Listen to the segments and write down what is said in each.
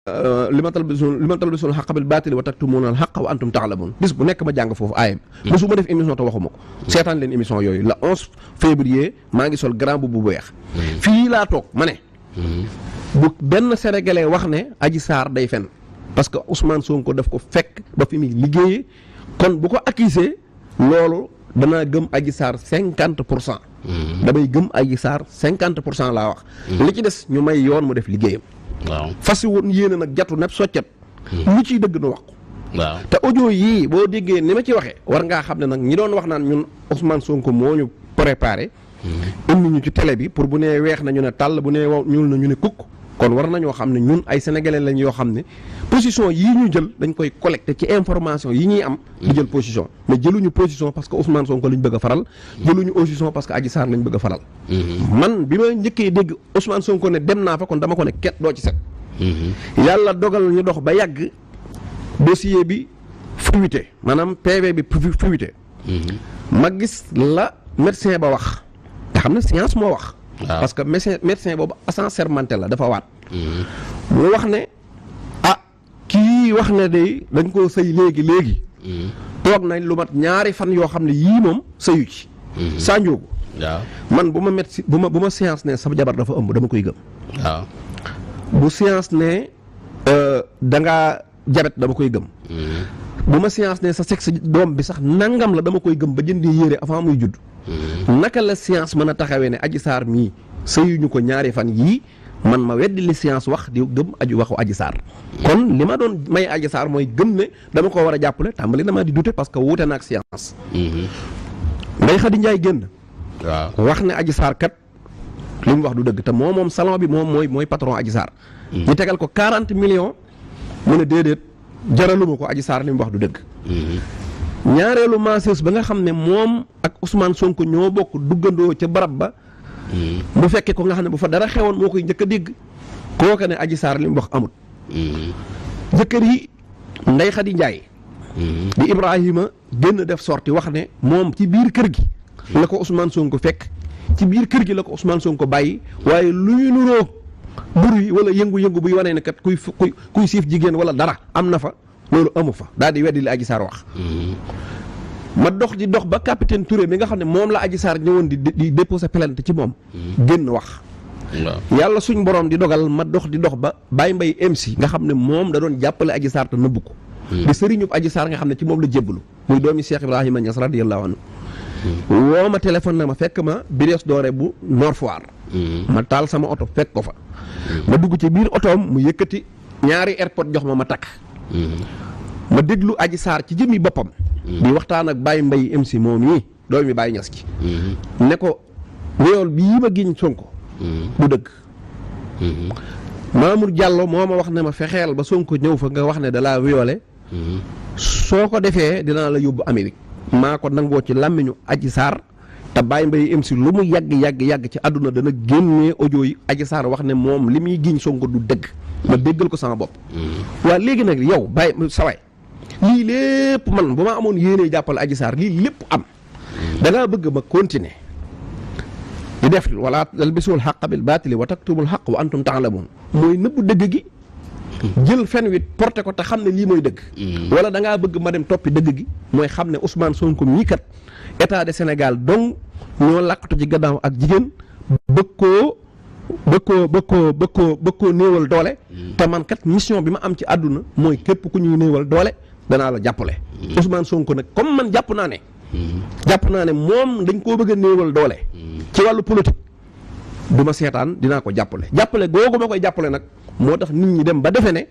li ma talbisul xaq bil baatili wa taktumuna al xaq wa antum taalamun bis bu nekk ma jàng foofu aayam bisu ma def émission te waxuma ko seetaan leen émission yooyu la 11 février maa ngi sol grand bu weex fii laa toog ma ne bu benn sénégalais wax ne Adji Sarr day fen parce que Ousmane Sonko daf ko fekk ba fi muy liggéeyee kon bu ko accusé loolu danaa gëm Adji Sarr 50%. damay gëm Adji Sarr 50% laa wax. li ci des ñu may yoon mu def liggéeyam. waaw fas woon yéene nag jatu nepp soccet. lu ciy dëgg nu wax ko. waaw te audio yii boo déggee ni ma ci waxee war ngaa xam ne nag ñi doon wax naan ñun Ousmane Sonko moo ñu préparé. indi ñu ci télé bi pour bu nee weex na ñu ne tàll bu nee ñuul na ñu ne kukk. kon war nañoo xam ne ñun ay sénégalais lañ yoo xam ne position yii ñu jël dañ koy collecté ci information yi ñuy am. di jël position mais jëluñu position parce que Ousmane Sonko lañ bëgg a faral. jëluñu position parce que Adji Sarr lañ bëgg a faral. man bi ma njëkkee dégg Ousmane Sonko ne dem naa fa kon dama ko ne ket doo ci set. yàlla dogal ñu dox ba yàgg dossier bi fuité maanaam PV bi fuité. ma gis la médecin ba wax nga xam ne science moo wax. parce que médecin boobu assermenté la dafa waat. mu wax ne ah kii wax ne de dañ koo sëy léegi. toog nañ lu mat ñaari fan yoo xam ne yii moom sëyu ci. Sanjoogu. waaw man bu ma médecin bu ma science ne sama jabar dafa ëmb dama koy gëm. waaw bu science ne da ngaa jabet dama koy gëm. bu ma science ne sa sexe doom bi sax nangam la dama koy gëm ba jëndi yére avant muy judd. naka la science mën a taxawee ne Adji Sarr mii sëyuñu ko ñaari fan yii man ma weddi li science wax di gëm waxu Adji Sarr. kon li ma doon may Adji Sarr mooy gëm ne dama ko war a jàppale tàmbali damaa di douter parce que wuute na ak science. Ndeye Khady Ndiaye génn. waaw wax ne Adji Sarr kat li mu wax du dëgg te moom salon bi moom mooy patron Adji Sarr. ñu tegal ko 40 millions mu ne déedéet jaraluma ko Adji Sarr li mu wax du dëgg. ñaareelu masseuse ba nga xam ne moom ak Ousmane Sonko ñoo bokk duggandoo ca barab ba. bu fekkee ko nga xam ne bu fa dara xewoon moo koy njëkk a dégg kooka ne Adji Sarr li mu wax amut. jëkkër yi Ndeye Khady Ndiaye. di Ibrahima génn def sorti wax ne moom ci biir kër gi. la ko Ousmane Sonko fekk ci biir kër gi la ko Ousmane Sonko bàyyi waaye lu ñu nuroo bruit wala yëngu-yëngu buy wane ne kat kuy siif jigéen wala dara am na fa. loolu amu fa daal di weddi li Adji Sarr wax. ma dox di dox ba capitaine Touré mi nga xam ne moom la Adji Sarr ñëwoon di déposer plainte ci moom. génn wax. yàlla suñ borom di dogal ma dox di dox ba Baye Mbaye MC nga xam ne moom da doon jàppale Adji Sarr te nëbbu ko. di sëriñub Adji Sarr nga xam ne ci moom la jébbalu muy doomi Cheikh Ibrahima Niass radiyallahu anhu. woo ma téléphone na ma fekk ma Brioche Dorée bu Nord Foire. ma taal sama oto fekk ko fa. ma dugg ci biir otoom mu yëkkati ñaari airpod jox ma takk. ma déglu Adji Sarr ci jëmmi boppam. di waxtaan ak Baye Mbaye MC moom yi doomi Baye Niass ki ne ko wéyool bii ma giñ Sonko du dëgg. Mamour Diallo moo ma wax ne ma fexeel ba Sonko ñëw fa nga wax ne dalaa wéyoole soo ko defee dinaa la yóbbu Amérique maa ko nangoo ci làmmiñu Adji Sarr te Baye Mbaye MC lu mu yàgg ci àdduna dana génnee audio yi Adji Sarr wax ne moom li muy giñ Sonko du dëgg ma déggal ko sama bopp. waa léegi nag yow Baye sawaay lii lépp man bu ma amoon yéene jàppale Adji Sarr lii lépp am da ngaa bëgg ma continuer di def wala talbisul xaq bil baatili wa taktubul xaq wa antum taalamun mooy nëbb dëgg gi jël fen wi porté ko te xam ne lii mooy dëgg. wala da ngaa bëgg ma dem toppi dëgg gi mooy xam ne Ousmane Sonko mii kat état de Sénégal dong ñoo làkkatu ci gannaaw ak jigéen bëgg koo néewal doole. te man kat mission bi ma am ci àdduna mooy képp ku ñuy néewal doole danaa la jàppale. Ousmane Sonko nag comme man jàpp naa ne moom dañ koo bëgg a néewal doole. ci wàllu politique du ma seetaan dinaa ko jàppale googu ma koy jàppale nag moo tax nit ñi dem ba defe ne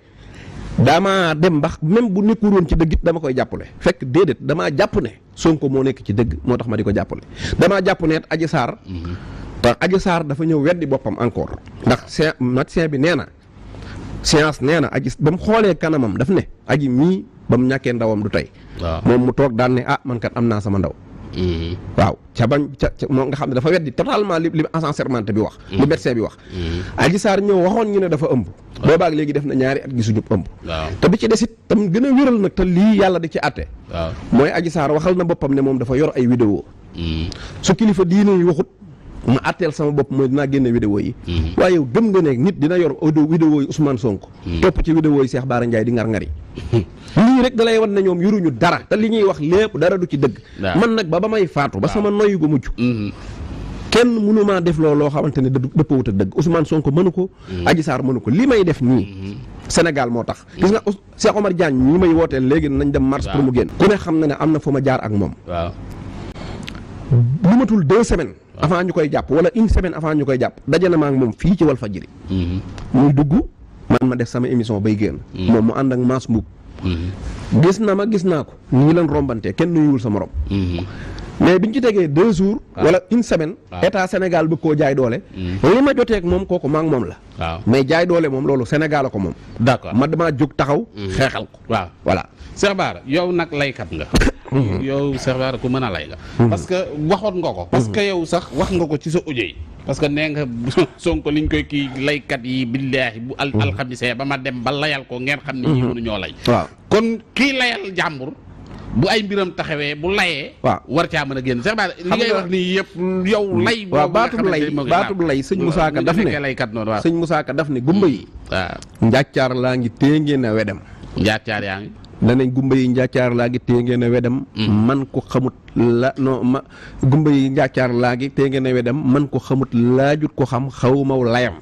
damaa dem ba même bu nekkul woon ci dëgg it dama koy jàppale fekk déedéet damaa jàpp ne Sonko moo nekk ci dëgg moo tax ma di ko jàppale damaa jàpp ne Adji Sarr te Adji Sarr dafa ñëw weddi boppam encore ndax médecin bi nee na science nee na Adji ba mu xoolee kanamam daf ne Adji mii ba mu ñàkkee ndawam du tey moom mu toog daan ne man kat am naa sama ndaw waaw ca moo nga xam ne dafa weddi totalement li assermenté bi wax li médecin bi wax Adji Sarr ñëw waxoon ñu ne dafa ëmb boobaag léegi def na ñaari at gisuñu ëmb te bi ci desit tam gën a wéral nag te lii yàlla di ci àtte mooy Adji Sarr waxal na boppam ne moom dafa yor ay vidéo su kilifa diine yi waxut ma atteel sama bopp mooy dinaa génne vidéo yi. waaye yow gëm nga ne nit dina yor audio vidéo yi Ousmane Sonko. topp ci vidéo yi Cheikh Bara Ndiaye di ngar-ngari. lii rek da lay wan ne ñoom yoruñu dara te li ñuy wax lépp dara du ci dëgg. man nag ba may faatu ba sama noyyu gu mujj. kenn mënumaa def loo xamante ne dëppawut ak dëgg Ousmane Sonko mënu ko. Adji Sarr mënu ko li may def nii. Sénégal moo tax. gis nga Cheikh Omar Diagne ñi may wooteel léegi nañ dem marche pour mu génn. ku ne xam na ne am na fu ma jaar ak moom. lu matul 2 semaines. avant ñu koy jàpp wala 1 semaine avant ñu koy jàpp daje na ma ak moom fii ci Walfadjri. muy dugg man ma def sama émission bay génn. moom mu ànd ak Mass Mboup. gis na ma gis naa ko ñu ngi leen rombante kenn nuyuwul sa morom. mais biñ ci tegee 2 jours. wala 1 semaine. état Sénégal bëgg koo jaay doole. li ma jotee ak moom kooku maa ngi moom la. mais jaay doole moom loolu Sénégal a ko moom. d'accord ma damaa jóg taxaw. xeexal ko waaw voilà. Cheikh Bara yow nag laykat nga. yow Cheikh Bara ku mën a lay nga. parce que waxoon nga ko. parce que yow sax wax nga ko ci sa audio yi. parce que nee nga Sonko liñ koy kii laykat yi billaahi bu alxamisee ba ma dem ba layal ko ngeen xam ne ñii mënuñoo lay. waaw kon kii layal jàmbur. bu ay mbiram taxawee bu layee. waaw war caa mën a génn Cheikh Bara li ngay wax nii yëpp yow lay. waaw baatub lay sëñ Moussa Ka daf ne laykat noonu waaw sëñ Moussa Ka daf ne gumba yi. waaw njàccaar laa ngi téye ngeen a wedem. njàccaar yaa ngi. danañ gumba yi njàccaar laa ngi téye ngeen a wedem. man ko xamut la non ma gumba yi njàccaar laa ngi téye ngeen a wedem man ko xamut laajut ko xam xawmaw layam.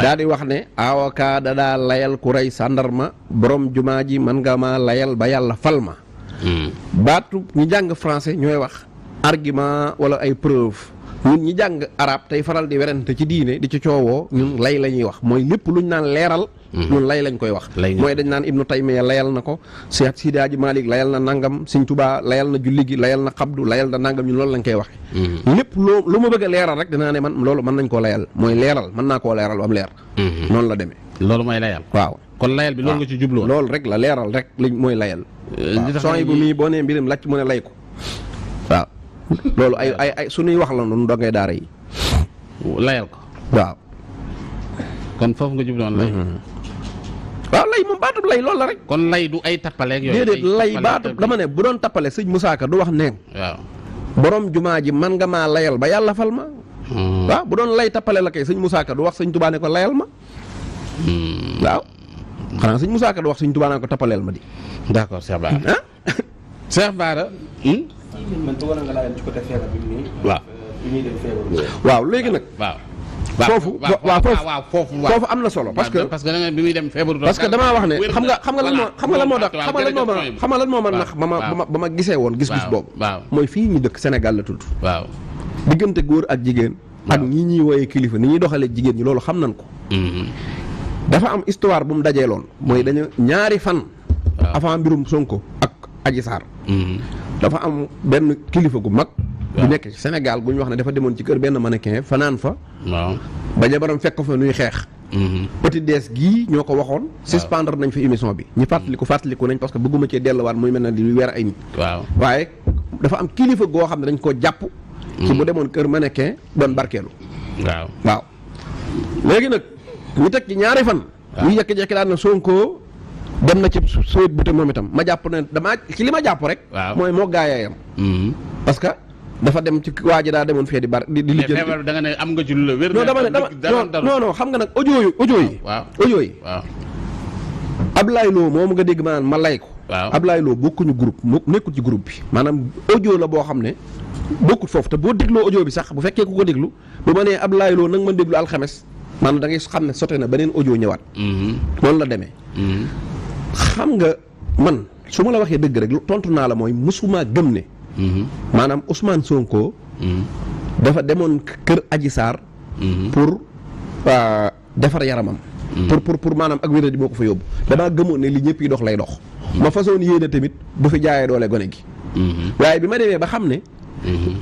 daal di wax ne avocat da daa layal ku rey sàndarma borom jumaa ji man nga ma layal ba yàlla fal ma. baatu ñi jàng français ñooy wax argument wala ay preuve ñun ñi jàng arab tey faral di werante ci diine di ci coowoo ñun lay la ñuy wax mooy lépp luñ naan leeral. ñun lay lañ koy wax. mooy dañ naan Ibnu Taymiya layal na ko Cheikh Sidi Hadji Malick layal na nangam Sëñ Tuubaa layal na julli gi layal na xabdu layal na nangam ñun loolu lañ koy waxe lépp lu ma bëgg a leeral rek dinaa ne man loolu mën nañ koo layal mooy leeral mën naa koo leeral ba am leer. noonu la demee. loolu mooy layal. waaw kon layal bi loolu nga ci jublu woon. loolu rek la leeral rek liñ mooy layal. son bu mii boo nee mbirim lacc mu ne lay ko waaw loolu ay suñuy wax la noonu dongay daara yi layal ko waaw kon foofu nga jubloon lay waaw lay moom baatub lay loolu la rek kon lay du ay tappaleeg yooyu déedéet lay baatub dama ne bu doon tappale sëñ Moussa Ka du wax neen waaw borom jumaa ji man nga maa layal ba yàlla fal ma waaw bu doon lay tappale la kay sëñ Moussa Ka du wax sëñ Tuubaa ne ko layal ma waaw xanaa sëñ Moussa Ka du wax sëñ Tuubaa ne ko tappaleel ma di d'accord Cheikh Bara Cheikh Bara man bëggoon nga laajal ci côté feebar bi nii. waaw ñuy dem feebar. waaw léegi nag. waaw. foofu am na solo. parce que da nga bi muy dem feebaru. parce que damaa wax ne xam nga lan moo tax xam nga lan moo ma nax ba ma gisee woon gis-gis boobu. mooy fii ñu dëkk Sénégal la tudd. waaw diggante góor ak jigéen. ak ñi ñuy wooyee kilifa ni ñuy doxalee jigéen ñi loolu xam nañ ko. dafa am histoire bu mu dajee loon mooy dañu ñaari fan. avant mbirum Sonko ak Adji Sarr. dafa am benn kilifa gu mag. bu nekk ci Sénégal gu ñu wax ne dafa demoon ci kër benn mannequin fanaan fa. waaw ba jabaram fekk ko fa nuy xeex. petit dees gii ñoo ko waxoon. suspendre nañ fa émission bi. ñu fàttaliku nañ parce que bëgguma cee delluwaat muy mel ne di weer ay nit. waaw waaye dafa am kilifa goo xam ne dañ koo jàpp. ci bu demoon kër mannequin doon barkeelu. waaw léegi nag ñu teg ci ñaari fan. ñu yekki-jekki daan na Sonko dem na ci suet bu te moom itam ma jàpp ne damaa ci li ma jàpp rek. mooy moo gaayayam parce que dafa dem ci waa ji daa demoon fee di lijjanti. mais feebar da nga ne am nga ci lu la wér. non dama ne non xam nga nag audio yi. audio yi. Ablaye Lo moom nga dégg maanaam ma lay ko. Ablaye Lo bokkuñu groupe nekkul ci groupe bi maanaam audio la boo xam ne bokkut foofu te boo dégloo audio bi sax bu fekkee ku ko déglu bu ma nee Ablaye Lo nag ma déglu alxames maanaam da ngay xam ne sote na beneen audio ñëwaat. noonu la demee. xam nga man su ma la waxee dëgg rek tontu naa la mooy musuma gëm ne. maanaam Ousmane Sonko. dafa demoon kër Adji Sarr. pour defar yaramam. pour maanaam ak wéradi moo ko fa yóbbu. damaa gëmoon ne li ñëpp yi dox lay dox. ma façon yéene tamit du fi jaayee doole gone gi. waaye bi ma demee ba xam ne.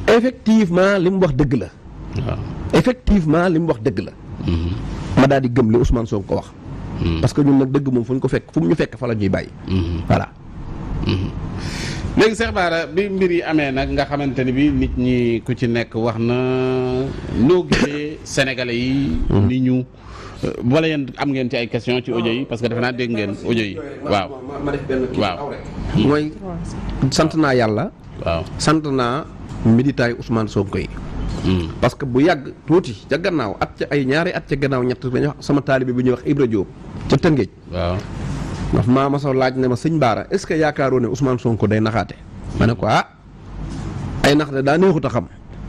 effectivement li mu wax dëgg la. effectivement li mu wax dëgg la. ma daal di gëm li Ousmane Sonko wax. parce que ñun nag dëgg moom fu ñu ko fekk fu mu ñu fekk fa la ñuy bàyyi. voilà. léegi Cheikh Bara bi mbir yi amee nag nga xamante ni bi nit ñi ku ci nekk wax na noo gisee sénégalais yi. ni ñu wala yéen am ngeen ci ay question ci audio yi parce que defe naa dégg ngeen audio yi. waaw ma def benn kii waaw mooy sant naa yàlla. waaw sant naa militants yi Ousmane Sonko yi. parce que bu yàgg tuuti ca gannaaw at ca ay ñaari at ca gannaaw ñett dañuy wax sama taalibe bi ñuy wax Ibra Diop ca Tëngéej. waaw ndax maa ma sa laaj ne ma sëñ Baara est-ce que yaakaaroo ne Ousmane Sonko day naxaate. ma ne ko ay nax de daa neexut a xam.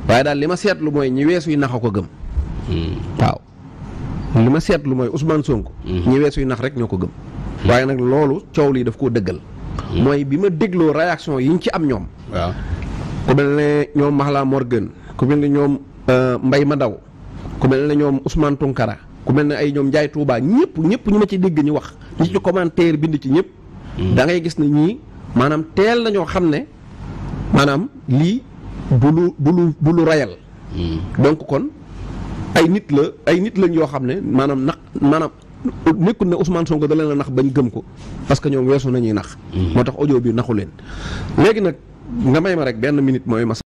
waaye daal li ma seetlu mooy ñi weesu yi nax a ko gëm. waaw li ma seetlu mooy Ousmane Sonko. ñi weesu yi nax rek ñoo ko gëm. waaye nag loolu coow lii daf koo dëggal. mooy bi ma dégloo réaction yi ñu ci am ñoom. waaw ku mel ne ñoom Mahla Morgan ku mel ne ñoom Mbay Madaw ku mel ne ñoom Ousmane Tounkara ku mel ne ay ñoom Ndiaye Touba ñëpp ñu ma ci dégg ñu wax. ñi ci commentaire bind ci ñëpp. da ngay gis ne ñii maanaam teel nañoo xam ne maanaam lii bu lu rayal. donc kon ay nit lañ yoo xam ne maanaam nekkul ne Ousmane Sonko da leen a nax bañ gëm ko parce que ñoom weesu nañuy nax. moo tax audio bi naxu leen léegi nag nga may ma rek benn minute mooy ma.